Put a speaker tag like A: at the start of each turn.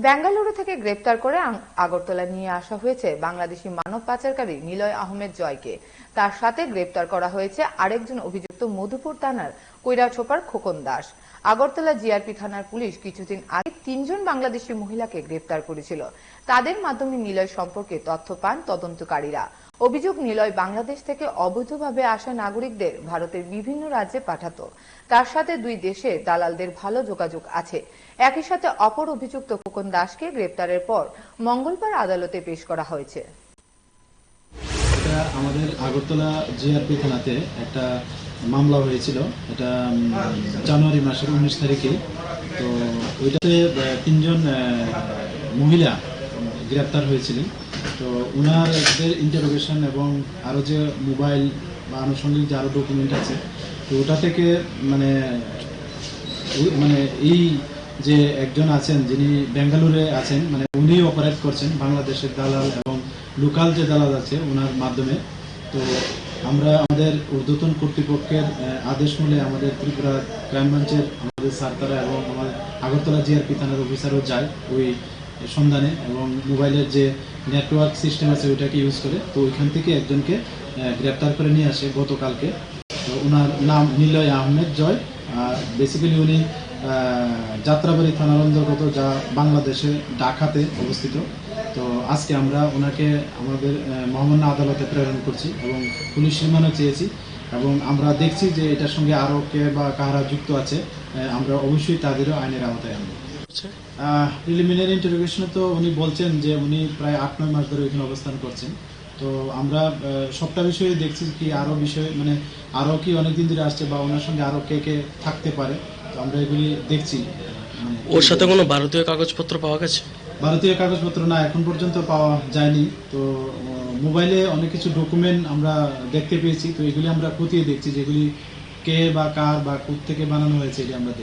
A: বেঙ্গালুরু থেকে গ্রেপ্তার করে আগরতলা নিয়ে আসা হয়েছে বাংলাদেশি মানব পাচারকারী নিলয় আহমেদ জয়কে। তার সাথে গ্রেপ্তার করা হয়েছে আরেকজন অভিযুক্ত মধুপুর থানার কৈরাছোপার খোকন দাস। আগরতলা জিআরপি থানার পুলিশ কিছুদিন আগে 3 জন বাংলাদেশি মহিলাকে গ্রেপ্তার করেছিল। তাদের মাধ্যমে নিলয় সম্পর্কে তথ্য পান তদন্তকারীরা। অভিযোগ, নিলয় বাংলাদেশ থেকে অবৈধভাবে আসা নাগরিকদের ভারতের বিভিন্ন রাজ্যে পাঠাতো। তার সাথে দুই দেশে দালালদের ভালো যোগাযোগ আছে। একই সাথে অপর অভিযুক্ত খোকন দাসকে গ্রেপ্তারের পর মঙ্গলবার আদালতে পেশ করা হয়েছে।
B: আমাদের আগরতলা জিআরপি থানাতে একটা মামলা হয়েছিল, এটা জানুয়ারি মাসের 19 তারিখে। তো ওইটাতে 3 জন মহিলা গ্রেপ্তার হয়েছিলেন। তো ওনাদের ইন্টারোগেশন এবং আরও যে মোবাইল বা আনুষঙ্গিক যে আরও ডকুমেন্ট আছে, তো ওটা থেকে মানে এই যে একজন আছেন যিনি বেঙ্গালুরে আছেন, মানে উনি অপারেট করছেন বাংলাদেশের দালাল এবং লোকাল যে দালাল আছে ওনার মাধ্যমে। তো আমরা আমাদের ঊর্ধ্বতন কর্তৃপক্ষের আদেশ মূলে আমাদের ত্রিপুরা ক্রাইম ব্রাঞ্চের আমাদের সার্তারা এবং আমাদের আগরতলা জিআরপি থানার অফিসারও যায় ওই সন্ধানে, এবং মোবাইলের যে নেটওয়ার্ক সিস্টেম আছে ওইটাকে ইউজ করে। তো ওইখান থেকে একজনকে গ্রেপ্তার করে নিয়ে আসে গতকালকে। তো ওনার নাম নিলয় আহমেদ জয়। বেসিক্যালি উনি যাত্রাবাড়ি থানার অন্তর্গত, যা বাংলাদেশে ঢাকাতে অবস্থিত। তো আজকে আমরা ওনাকে আমাদের মহামান্য আদালতে প্রেরণ করছি এবং পুলিশ রিমান্ডও চেয়েছি, এবং আমরা দেখছি যে এটার সঙ্গে আরও কে বা কারা যুক্ত আছে, আমরা অবশ্যই তাদেরও আইনের আওতায় আনবো। প্রিলিমিনারি ইন্টারোগেশনে তো উনি বলছেন যে উনি প্রায় 8-9 মাস ধরে এখানে অবস্থান করছেন। তো আমরা সবটা বিষয়ে দেখছি কি আরও বিষয়, মানে আরও কি অনেকদিন ধরে আসছে বা ওনার সঙ্গে আরও কে কে থাকতে পারে। তো আমরা এগুলি দেখছি।
C: ওর সাথে কোনো ভারতীয় কাগজপত্র পাওয়া গেছে?
B: ভারতীয় কাগজপত্র না, এখন পর্যন্ত পাওয়া যায়নি। তো মোবাইলে অনেক কিছু ডকুমেন্ট আমরা দেখতে পেয়েছি। তো এগুলি আমরা খতিয়ে দেখছি, যেগুলি কে বা কার বা কোথা থেকে বানানো হয়েছে এটি আমরা